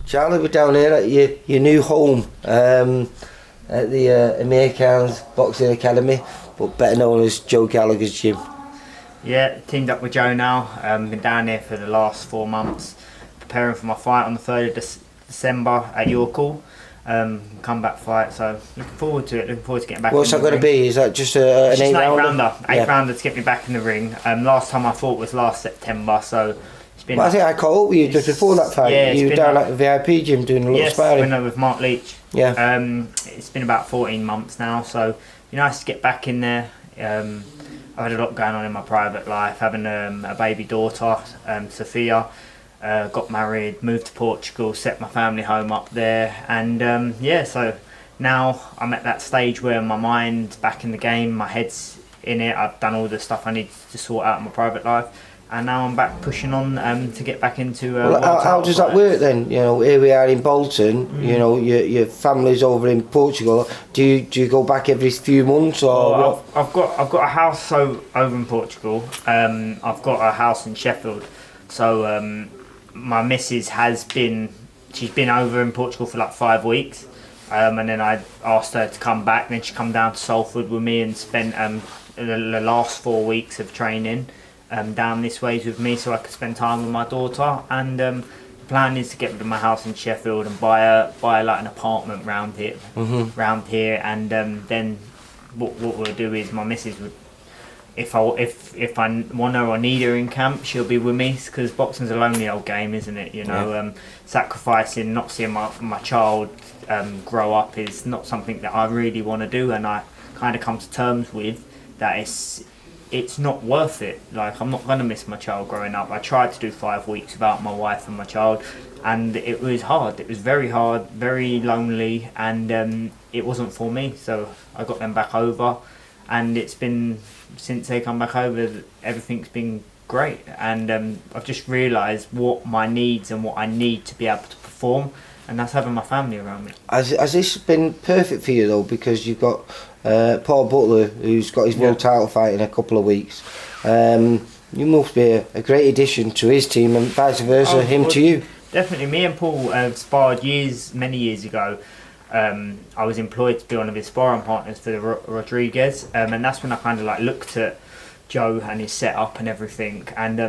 Charlie, we're down here at your new home at the Americans Boxing Academy, but better known as Joe Gallagher's gym. Yeah, teamed up with Joe now. Been down here for the last 4 months, preparing for my fight on the 3rd of December at Yorkall. Comeback fight, so looking forward to it. Looking forward to getting back. What's in that going to be? Is that just an it's 8-rounder? Eight rounder to get me back in the ring. Last time I fought was last September, so it's been. Well, I think I caught up with you just before that fight. Yeah, you were down at the VIP gym doing a little sparring. Yes, with Mark Leach. Yeah. It's been about 14 months now, so it'd be nice to get back in there. I've had a lot going on in my private life, having a baby daughter, Sophia. Got married, moved to Portugal, set my family home up there, and so now I'm at that stage where my mind's back in the game, my head's in it. I've done all the stuff I need to sort out in my private life, and now I'm back pushing on to get back into. How does that work then? You know, here we are in Bolton. Mm. You know, your family's over in Portugal. Do you go back every few months or? Well, I've got a house over in Portugal. I've got a house in Sheffield, so. My missus she's been over in Portugal for like 5 weeks, and then I asked her to come back, and then she come down to Salford with me and spent the last 4 weeks of training down this way with me so I could spend time with my daughter. And the plan is to get rid of my house in Sheffield and buy like an apartment round here, and then what we'll do is my missus would. If I want her or need her in camp, she'll be with me, because boxing's a lonely old game, isn't it? You know, sacrificing, not seeing my child grow up is not something that I really want to do, and I kind of come to terms with that it's not worth it. Like, I'm not going to miss my child growing up. I tried to do 5 weeks without my wife and my child, and it was hard. It was very hard, very lonely, and it wasn't for me. So I got them back over, and it's been. Since they come back over, everything's been great, and I've just realised what my needs and what I need to be able to perform, and that's having my family around me. Has this been perfect for you though, because you've got Paul Butler, who's got his world title fight in a couple of weeks. You must be a great addition to his team, and vice versa, him to you. Definitely. Me and Paul sparred many years ago. I was employed to be one of his sparring partners for the Rodriguez, and that's when I kind of like looked at Joe and his setup and everything, and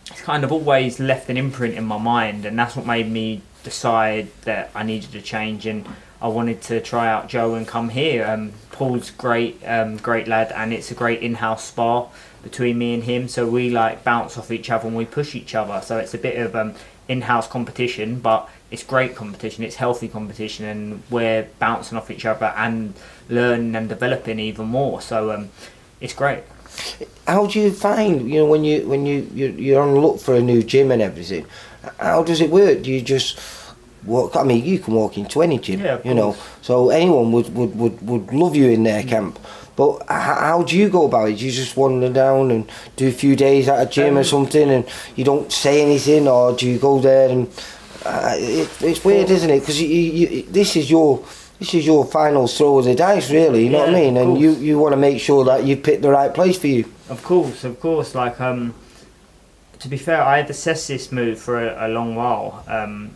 it's kind of always left an imprint in my mind, and that's what made me decide that I needed to change, and I wanted to try out Joe and come here. Paul's great lad, and it's a great in-house spar between me and him, so we like bounce off each other and we push each other, so it's a bit of in-house competition, but it's great competition, it's healthy competition, and we're bouncing off each other and learning and developing even more, so it's great. How do you find, you know, when you're on the look for a new gym and everything, how does it work? Do you just walk? I mean, you can walk into any gym, you know, so anyone would love you in their camp. But how do you go about it? Do you just wander down and do a few days at a gym or something, and you don't say anything, or do you go there and it's weird, isn't it? Because this is your final throw of the dice, really. You know what I mean? And you want to make sure that you pick the right place for you. Of course. Like, to be fair, I had assessed this move for a long while.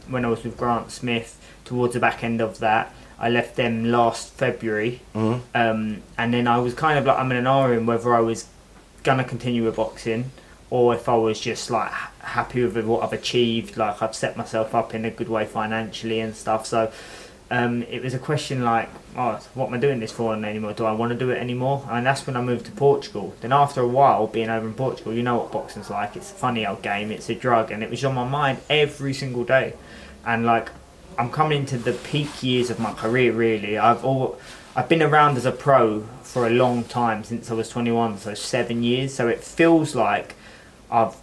When I was with Grant Smith, towards the back end of that. I left them last February, and then I was kind of like, I'm in an R in whether I was gonna continue with boxing, or if I was just like happy with what I've achieved. Like, I've set myself up in a good way financially and stuff. So it was a question like, what am I doing this for anymore? Do I want to do it anymore? And that's when I moved to Portugal. Then after a while being over in Portugal, you know what boxing's like. It's a funny old game. It's a drug, and it was on my mind every single day. And like, I'm coming to the peak years of my career, really. I've been around as a pro for a long time, since I was 21, so 7 years. So it feels like I'm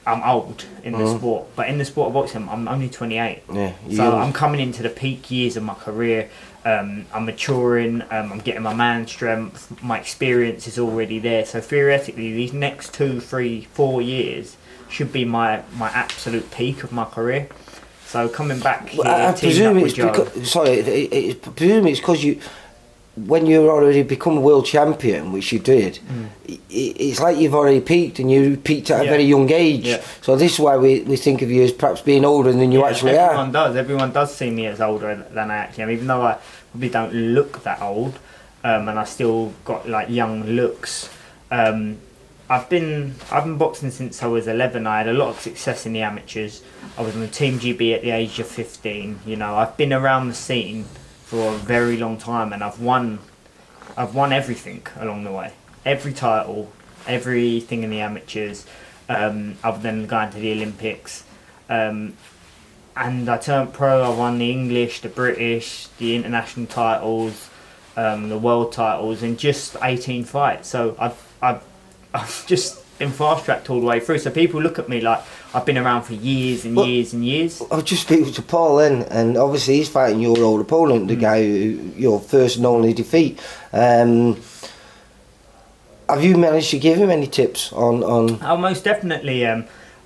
old in the sport, but in the sport of boxing, I'm only 28. So I'm coming into the peak years of my career. I'm maturing. I'm getting my man strength. My experience is already there. So theoretically, these next 2, 3, 4 years should be my absolute peak of my career. So coming back here, I presume it's because, I presume it's because when you already become a world champion, which you did, it's like you've already peaked, and you peaked at a very young age. Yeah. So this is why we think of you as perhaps being older than you actually are. Everyone does see me as older than I actually am, even though I probably don't look that old, and I still got like young looks. I've been boxing since I was 11. I had a lot of success in the amateurs. I was on the Team GB at the age of 15. You know, I've been around the scene for a very long time, and I've won everything along the way. Every title, everything in the amateurs, other than going to the Olympics. And I turned pro. I won the English, the British, the international titles, the world titles in just 18 fights. So I've just been fast tracked all the way through. So people look at me like I've been around for years and years and years. I was just speaking to Paul then, and obviously he's fighting your old opponent, the guy who your first and only defeat. Have you managed to give him any tips on? Oh, most definitely.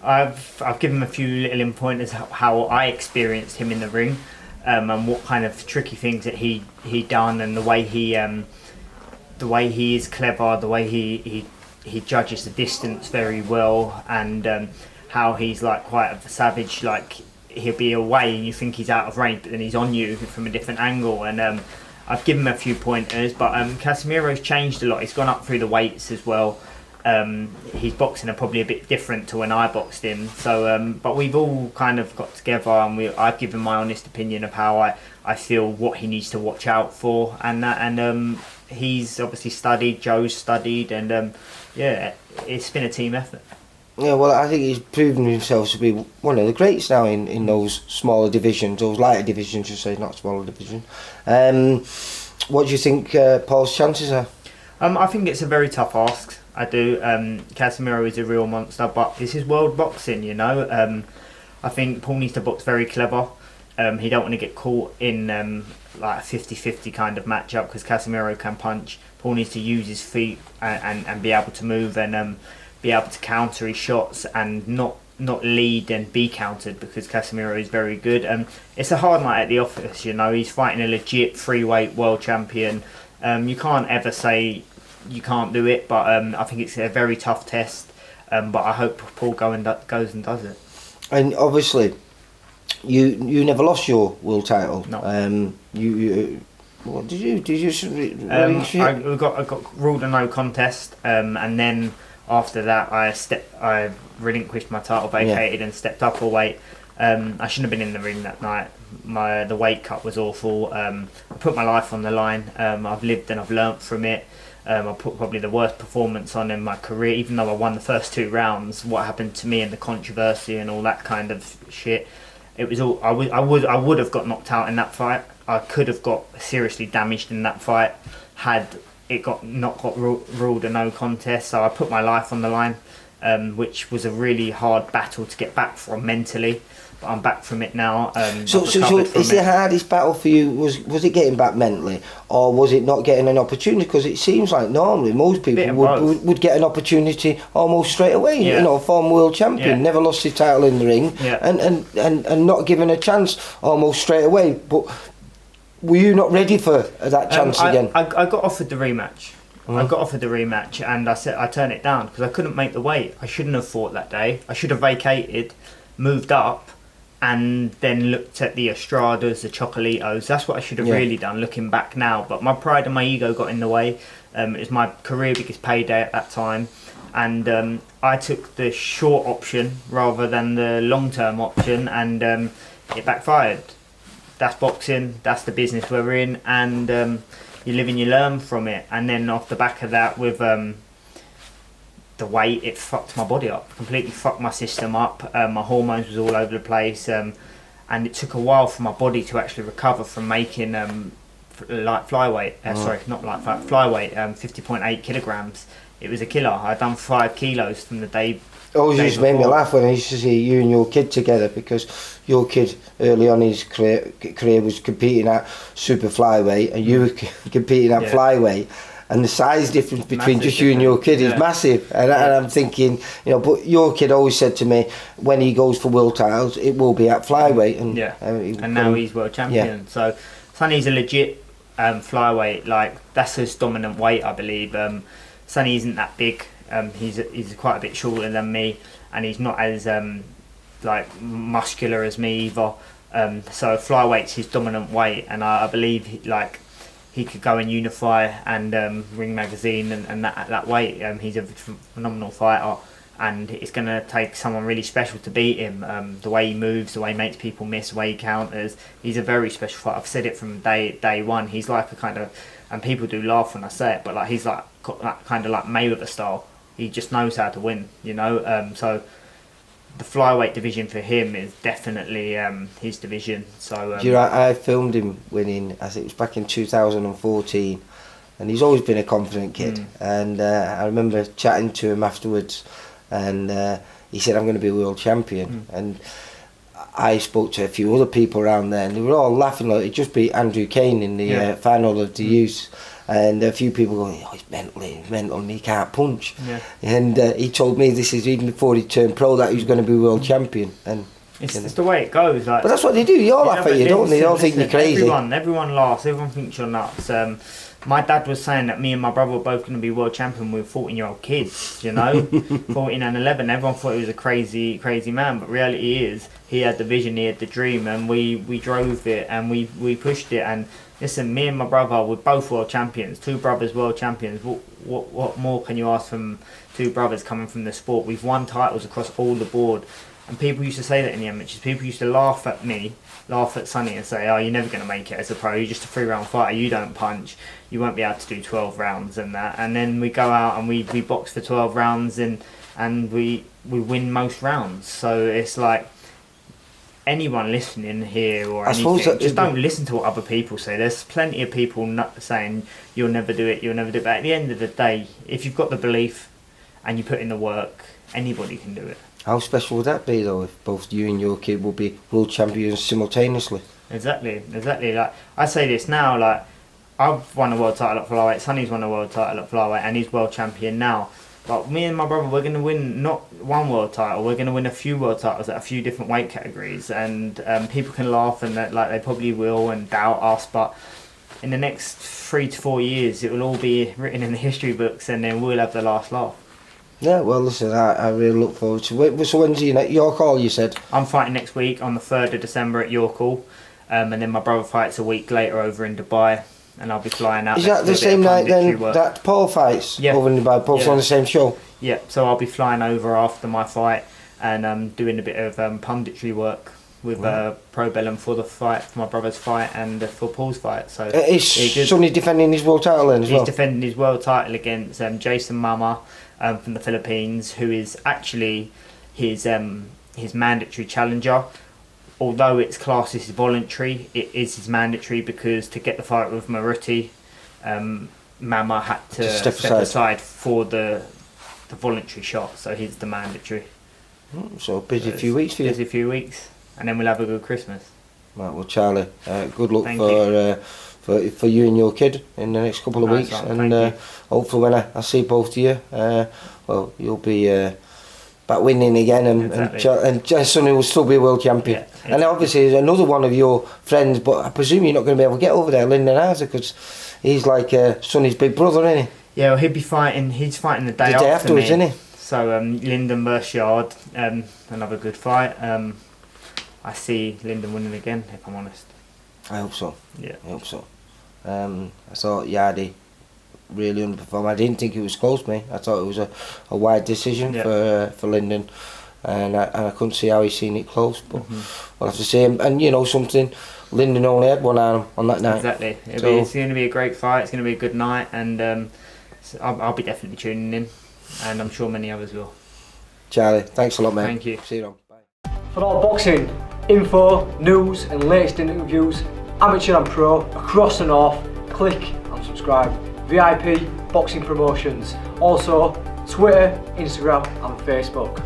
I've given him a few little pointers how I experienced him in the ring, and what kind of tricky things that he done, and the way he is clever, the way he judges the distance very well, and how he's like quite a savage. Like he'll be away and you think he's out of range, but then he's on you from a different angle. And I've given him a few pointers, but Casimiro's changed a lot. He's gone up through the weights as well. His boxing are probably a bit different to when I boxed him. So, but we've all kind of got together, and I've given my honest opinion of how I feel what he needs to watch out for, and that, and he's obviously studied. Joe's studied, and yeah, it's been a team effort. Yeah, well, I think he's proven himself to be one of the greats now in those smaller divisions, those lighter divisions, you say, not smaller division. What do you think Paul's chances are? I think it's a very tough ask. I do. Casimiro is a real monster, but this is world boxing, you know. I think Paul needs to box very clever. He don't want to get caught in like a 50-50 kind of matchup, because Casimiro can punch. Paul needs to use his feet and be able to move, and be able to counter his shots, and not lead and be countered, because Casimiro is very good. It's a hard night at the office, you know. He's fighting a legit freeweight world champion. You can't ever say you can't do it, but I think it's a very tough test. But I hope Paul goes and does it. And obviously, you never lost your world title. No. What did you? I got ruled a no contest, and then after that I relinquished my title, vacated, and stepped up a weight. I shouldn't have been in the ring that night. The weight cut was awful. I put my life on the line. I've lived and I've learnt from it. I put probably the worst performance on in my career, even though I won the first 2 rounds. What happened to me and the controversy and all that kind of shit, it was all. I would have got knocked out in that fight. I could have got seriously damaged in that fight had it got ruled a no contest. So I put my life on the line, which was a really hard battle to get back from mentally. But I'm back from it now. So is the hardest battle for you, was it getting back mentally, or was it not getting an opportunity? Because it seems like normally most people would get an opportunity almost straight away. Yeah. You know, former world champion, never lost his title in the ring, and not given a chance almost straight away. But were you not ready for that chance again? I got offered the rematch. I got offered the rematch, and I turned it down because I couldn't make the weight. I shouldn't have fought that day. I should have vacated, moved up, and then looked at the Estradas, the Chocolitos. That's what I should have really done, looking back now. But my pride and my ego got in the way. It was my career biggest payday at that time, and I took the short option rather than the long-term option, and it backfired. That's boxing, that's the business we're in, and you live and you learn from it. And then off the back of that, with the weight, it fucked my body up, completely fucked my system up. My hormones was all over the place, and it took a while for my body to actually recover from making light flyweight. Flyweight, 50.8 kilograms. It was a killer. I'd done 5 kilos from the day. Always used to make me laugh when I used to see you and your kid together, because your kid early on in his career was competing at super flyweight, and you were competing at flyweight. And the size difference between just you and your kid is massive. And I'm thinking, you know, but your kid always said to me, when he goes for world titles, it will be at flyweight. And and now he's world champion. So Sonny's a legit flyweight, like that's his dominant weight, I believe. Sonny isn't that big. He's quite a bit shorter than me, and he's not as like muscular as me either. So flyweight's his dominant weight, and I believe he could go and Unify and Ring Magazine and that weight. He's a phenomenal fighter, and it's going to take someone really special to beat him. The way he moves, the way he makes people miss, the way he counters. He's a very special fighter. I've said it from day one. He's like a kind of, and people do laugh when I say it, but like he's like got that kind of like Mayweather style. He just knows how to win, you know. So the flyweight division for him is definitely his division. So I filmed him winning. I think it was back in 2014, and he's always been a confident kid. And I remember chatting to him afterwards, and he said, "I'm going to be world champion." And I spoke to a few other people around there, and they were all laughing like he just beat Andrew Kane in the final of the youth. And a few people going, "Oh, he's mental, and he can't punch." Yeah. And he told me this is even before he turned pro that he was going to be world champion. And it's the way it goes. Like, but that's what they do. You all laugh at you, don't they? They all think you're crazy. Everyone laughs. Everyone thinks you're nuts. My dad was saying that me and my brother were both going to be world champion with 14-year-old kids, you know, 14 and 11. Everyone thought he was a crazy man, but reality is he had the vision, he had the dream, and we drove it and we pushed it. And listen, me and my brother were both world champions, two brothers world champions. What more can you ask from two brothers coming from the sport? We've won titles across all the board. And people used to say that in the amateurs. People used to laugh at me, laugh at Sonny and say, "Oh, you're never going to make it as a pro. You're just a 3-round fighter. You don't punch. You won't be able to do 12 rounds and that." And then we go out and we box for 12 rounds and we win most rounds. So it's like anyone listening here or anything, just don't listen to what other people say. There's plenty of people saying you'll never do it. But at the end of the day, if you've got the belief and you put in the work, anybody can do it. How special would that be though if both you and your kid will be world champions simultaneously? Exactly. Like I say this now, like I've won a world title at flyweight, Sonny's won a world title at flyweight, and he's world champion now. But me and my brother, we're going to win not one world title, we're going to win a few world titles at a few different weight categories. And people can laugh and that, like they probably will and doubt us, but in the next 3 to 4 years, it will all be written in the history books, and then we'll have the last laugh. Yeah, well, listen, I really look forward to it. So when's York Hall, you said? I'm fighting next week on the 3rd of December at York Hall, and then my brother fights a week later over in Dubai, and I'll be flying out. Is that the same night then that Paul fights over in Dubai? Paul's on the same show? Yeah, so I'll be flying over after my fight and doing a bit of punditry work with Pro Bellum for the fight, for my brother's fight and for Paul's fight. So is Sonny defending his world title then as well? He's defending his world title against Jason Mama from the Philippines, who is actually his mandatory challenger. Although it's classed as voluntary, it is his mandatory because to get the fight with Maruti, Mama had to step aside for the voluntary shot, so he's the mandatory. So busy few weeks for you. Busy few weeks, and then we'll have a good Christmas. Right, well, Charlie, good luck for you and your kid in the next couple of weeks, and hopefully when I see both of you, well, you'll be back winning again, and Sonny will still be a world champion. Yeah, and obviously another one of your friends, but I presume you're not going to be able to get over there, Lyndon Hauser, because he's like Sonny's big brother, isn't he? Yeah, well, he'll be fighting. He's fighting the day afterwards, me. Isn't he? So Lyndon versus Yard, another good fight. I see Lyndon winning again, if I'm honest. I hope so. Yeah, I hope so. I thought Yardy really underperformed. I didn't think it was close, mate. I thought it was a wide decision for Lyndon, and I couldn't see how he's seen it close. But we'll have to see him. And you know something, Lyndon only had one arm on that night. Exactly. It's going to be a great fight. It's going to be a good night, and so I'll be definitely tuning in, and I'm sure many others will. Charlie, thanks a lot, mate. Thank you. See you on. Bye. For all boxing info, news, and latest interviews, amateur and pro across the north, click and subscribe. VIP Boxing Promotions. Also, Twitter, Instagram, and Facebook.